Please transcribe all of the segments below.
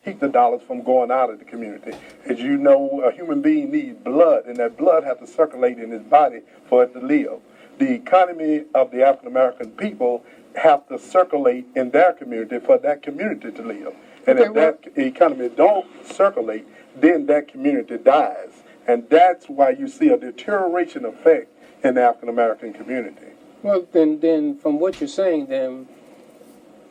keep the dollars from going out of the community. As you know, a human being needs blood, and that blood has to circulate in his body for it to live. The economy of the African American people have to circulate in their community for that community to live. And if that economy don't circulate, then that community dies. And that's why you see a deterioration effect in the African American community. Well, then, from what you're saying, then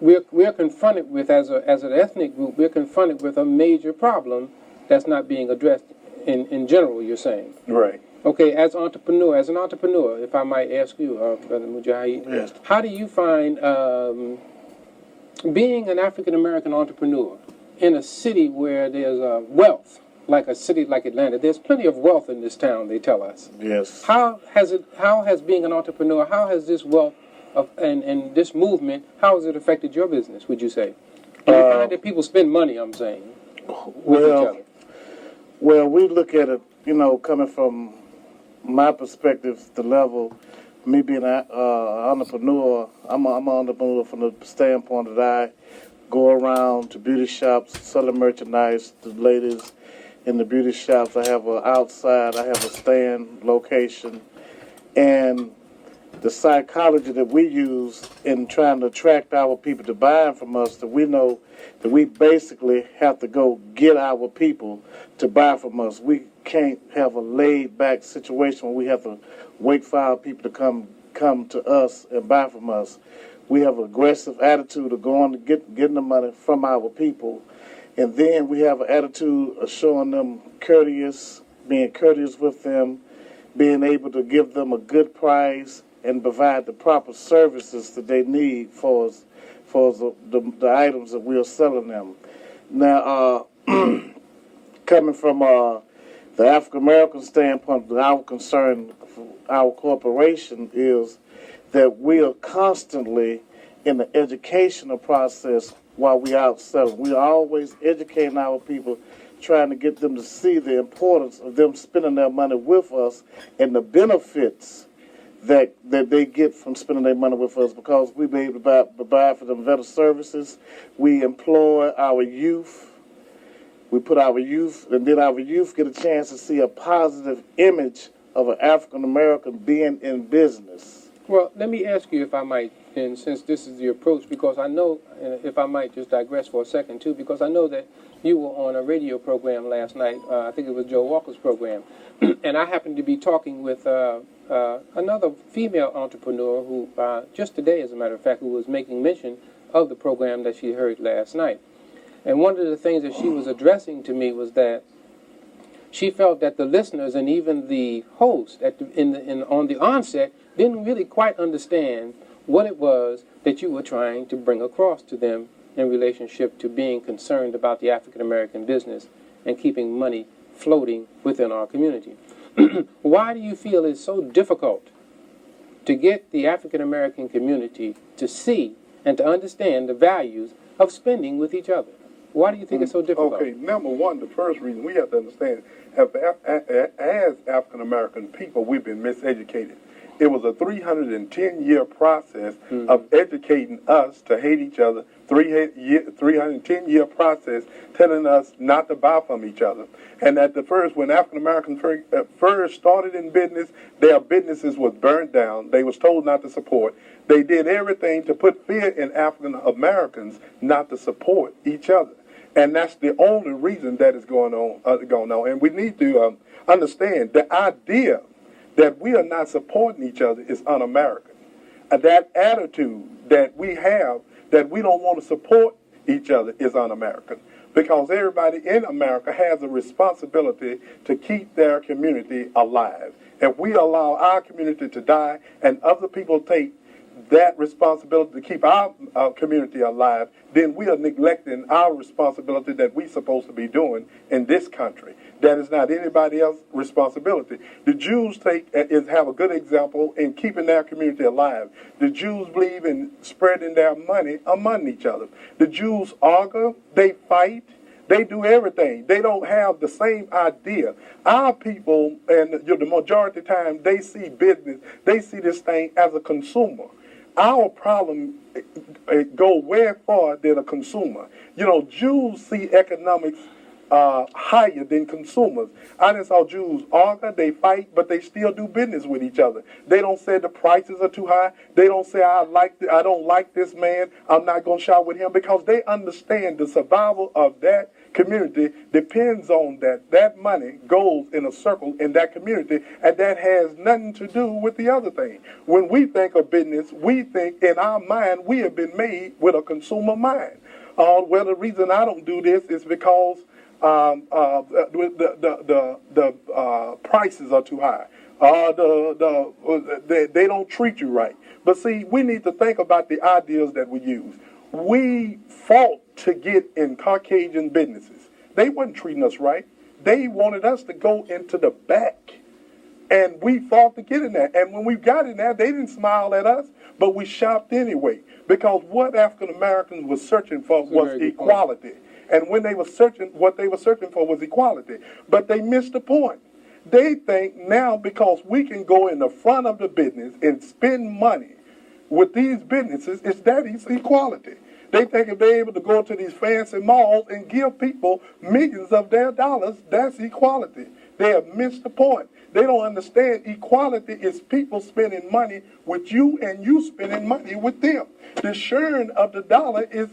we're confronted with, as an ethnic group, we're confronted with a major problem that's not being addressed in general. You're saying, right? Okay, as an entrepreneur, if I might ask you, Brother Mujahid, yes. How do you find being an African American entrepreneur in a city where there's wealth? Like a city like Atlanta, there's plenty of wealth in this town, they tell us. Yes. How has being an entrepreneur, how has this wealth and this movement, how has it affected your business, would you say? Do you find that people spend money, I'm saying, with each other? Well, we look at it, coming from my perspective, the level, me being an entrepreneur, I'm an entrepreneur from the standpoint that I go around to beauty shops, selling merchandise to ladies in the beauty shops. I have a stand location, and the psychology that we use in trying to attract our people to buy from us, that we know that we basically have to go get our people to buy from us. We can't have a laid-back situation where we have to wait for our people to come to us and buy from us. We have an aggressive attitude of going to getting the money from our people. And then we have an attitude of showing them being courteous with them, being able to give them a good price and provide the proper services that they need for the items that we are selling them. Now, coming from the African American standpoint, our concern, our corporation, is that we are constantly in the educational process while we out selling. We are always educating our people, trying to get them to see the importance of them spending their money with us and the benefits that they get from spending their money with us, because we be able to provide for them better services. We employ our youth. We put our youth, and then our youth get a chance to see a positive image of an African American being in business. Well, let me ask you, if I might, and since this is the approach, because I know, if I might just digress for a second too, because I know that you were on a radio program last night, I think it was Joe Walker's program, and I happened to be talking with another female entrepreneur who, just today as a matter of fact, who was making mention of the program that she heard last night. And one of the things that she was addressing to me was that she felt that the listeners and even the host on the onset didn't really quite understand what it was that you were trying to bring across to them in relationship to being concerned about the African American business and keeping money floating within our community. Why do you feel it's so difficult to get the African American community to see and to understand the values of spending with each other? Why do you think it's so difficult? Okay, number one, the first reason we have to understand, as African American people, we've been miseducated. It was a 310-year process of educating us to hate each other, 310-year process telling us not to buy from each other. And at the first, when African Americans first started in business, their businesses was burned down. They was told not to support. They did everything to put fear in African Americans not to support each other. And that's the only reason that is going on. And we need to understand the idea that we are not supporting each other is un-American. That attitude that we have that we don't want to support each other is un-American, because everybody in America has a responsibility to keep their community alive. If we allow our community to die and other people take that responsibility to keep our community alive, then we are neglecting our responsibility that we're supposed to be doing in this country. That is not anybody else's responsibility. The Jews have a good example in keeping their community alive. The Jews believe in spreading their money among each other. The Jews argue, they fight, they do everything. They don't have the same idea. Our people, and the majority of the time, they see business, they see this thing as a consumer. our problem go way far than a consumer. You know, Jews see economics higher than consumers. I done saw Jews argue, they fight, but they still do business with each other. They don't say the prices are too high. They don't say I don't like this man, I'm not going to shop with him, because they understand the survival of that community depends on that money goes in a circle in that community, and that has nothing to do with the other thing. When we think of business, we think in our mind we have been made with a consumer mind. Well, the reason I don't do this is because the prices are too high. They don't treat you right. But see, we need to think about the ideas that we use. We fought to get in Caucasian businesses. They wasn't treating us right. They wanted us to go into the back. And we fought to get in there. And when we got in there, they didn't smile at us, but we shopped anyway. Because what African Americans were searching for was equality. And when they were searching, what they were searching for was equality. But they missed the point. They think now because we can go in the front of the business and spend money with these businesses, it's equality. They think if they're able to go to these fancy malls and give people millions of their dollars, that's equality. They have missed the point. They don't understand equality is people spending money with you and you spending money with them. The sharing of the dollar is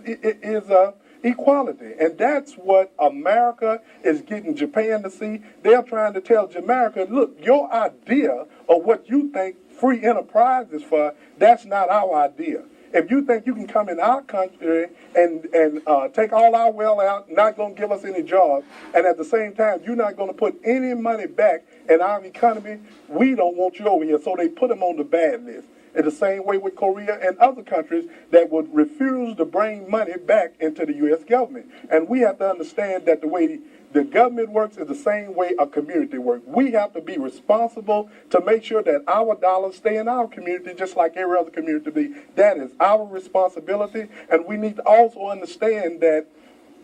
equality. And that's what America is getting Japan to see. They're trying to tell Jamaica, look, your idea of what you think free enterprise is for, that's not our idea. If you think you can come in our country and take all our well out, not going to give us any jobs, and at the same time you're not going to put any money back in our economy, we don't want you over here. So they put them on the bad list. In the same way with Korea and other countries that would refuse to bring money back into the U.S. government. And we have to understand that the way the government works is the same way a community works. We have to be responsible to make sure that our dollars stay in our community just like every other community be. That is our responsibility. And we need to also understand that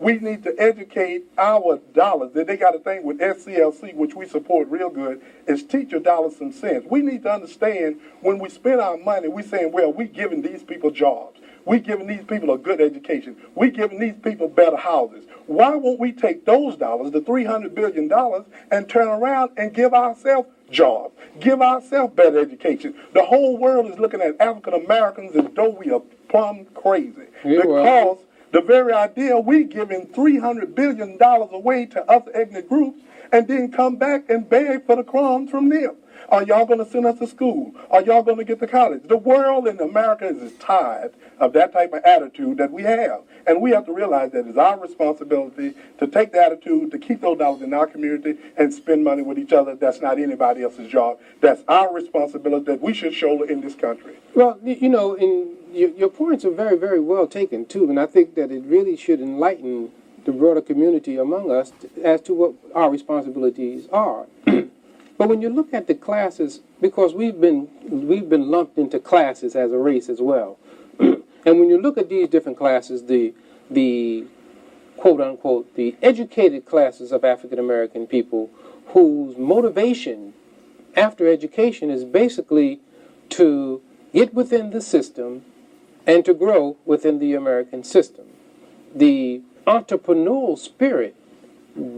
we need to educate our dollars. They got a thing with SCLC, which we support real good, is teach your dollars some sense. We need to understand when we spend our money, we're saying, well, we're giving these people jobs. We're giving these people a good education. We're giving these people better houses. Why won't we take those dollars, the $300 billion, and turn around and give ourselves jobs, give ourselves better education? The whole world is looking at African Americans as though we are plumb crazy. Because the very idea we giving $300 billion away to other ethnic groups and then come back and beg for the crumbs from them. Are y'all going to send us to school? Are y'all going to get to college? The world in America is tired of that type of attitude that we have. And we have to realize that it's our responsibility to take the attitude, to keep those dollars in our community and spend money with each other. That's not anybody else's job. That's our responsibility that we should show in this country. Well, you know, your points are very, very well taken, too. And I think that it really should enlighten the broader community among us as to what our responsibilities are. But when you look at the classes, because we've been lumped into classes as a race as well, and when you look at these different classes, the quote unquote the educated classes of African American people, whose motivation after education is basically to get within the system and to grow within the American system, the entrepreneurial spirit,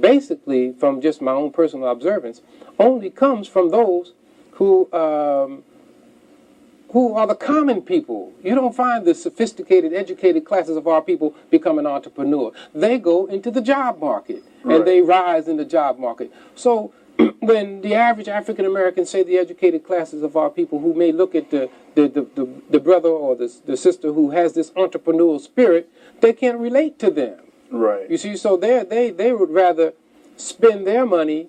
basically from just my own personal observance, only comes from those who are the common people. You don't find the sophisticated, educated classes of our people become an entrepreneur. They go into the job market, and they rise in the job market. So when the average African American, say the educated classes of our people, who may look at the brother or the sister who has this entrepreneurial spirit, they can't relate to them. Right. You see, so they would rather spend their money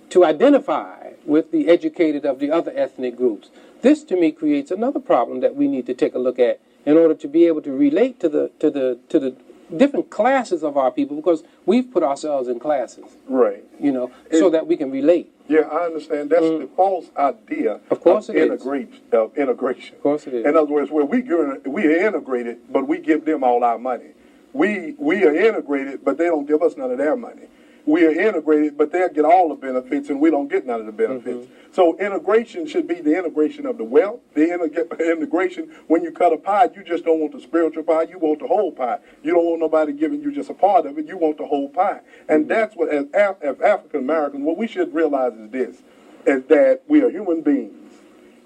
to identify with the educated of the other ethnic groups. This, to me, creates another problem that we need to take a look at in order to be able to relate to the different classes of our people, because we've put ourselves in classes. Right. You know, so that we can relate. Yeah, I understand. That's the false idea of integration. Of course it is. In other words, where we are integrated, but we give them all our money. We are integrated, but they don't give us none of their money. we are integrated, but they'll get all the benefits and we don't get none of the benefits. So integration should be the integration of the wealth, the integration. When you cut a pie, you just don't want the spiritual pie, you want the whole pie. You don't want nobody giving you just a part of it, you want the whole pie. And that's what, as African Americans, what we should realize is this, is that we are human beings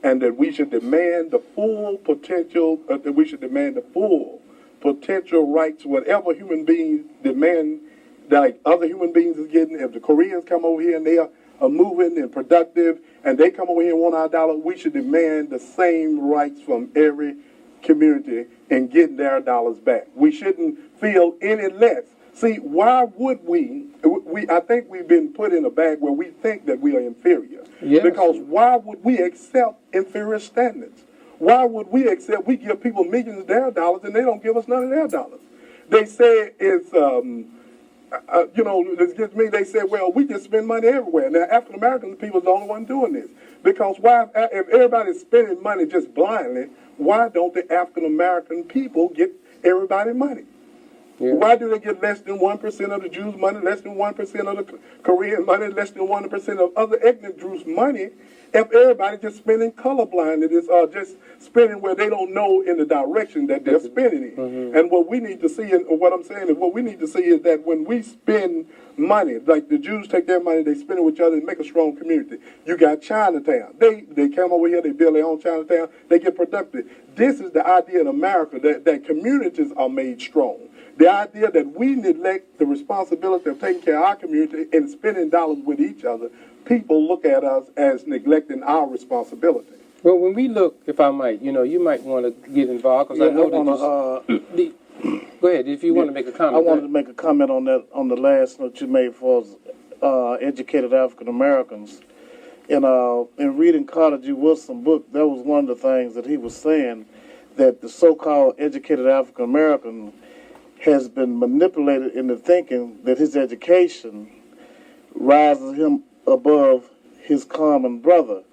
and that we should demand the full potential, potential rights, whatever human beings demand, like other human beings is getting. If the Koreans come over here and they are moving and productive, and they come over here and want our dollar, we should demand the same rights from every community and get their dollars back. We shouldn't feel any less. See, why would we I think we've been put in a bag where we think that we are inferior. Yes. Because why would we accept inferior standards? Why would we accept, we give people millions of their dollars and they don't give us none of their dollars? They say it's, excuse me, they say, well, we just spend money everywhere. Now, African American people are the only one doing this. Because why, if everybody's spending money just blindly, why don't the African American people get everybody money? Yeah. Why do they get less than 1% of the Jews' money, less than 1% of the Korean money, less than 1% of other ethnic groups' money, if everybody just spending colorblind, just spending where they don't know in the direction that they're spending in? And what we need to see, and what I'm saying is, what we need to see is that when we spend money, like the Jews take their money, they spend it with each other and make a strong community. You got Chinatown. They come over here, they build their own Chinatown, they get productive. This is the idea in America, that communities are made strong. The idea that we neglect the responsibility of taking care of our community and spending dollars with each other, people look at us as neglecting our responsibility. Well, when we look, if I might, you might want to get involved, because I know that go ahead, if you want to make a comment. I wanted to make a comment on that, on the last note you made for educated African Americans. In reading Carter G. Woodson book, that was one of the things that he was saying, that the so-called educated African American has been manipulated into thinking that his education rises him above his common brother.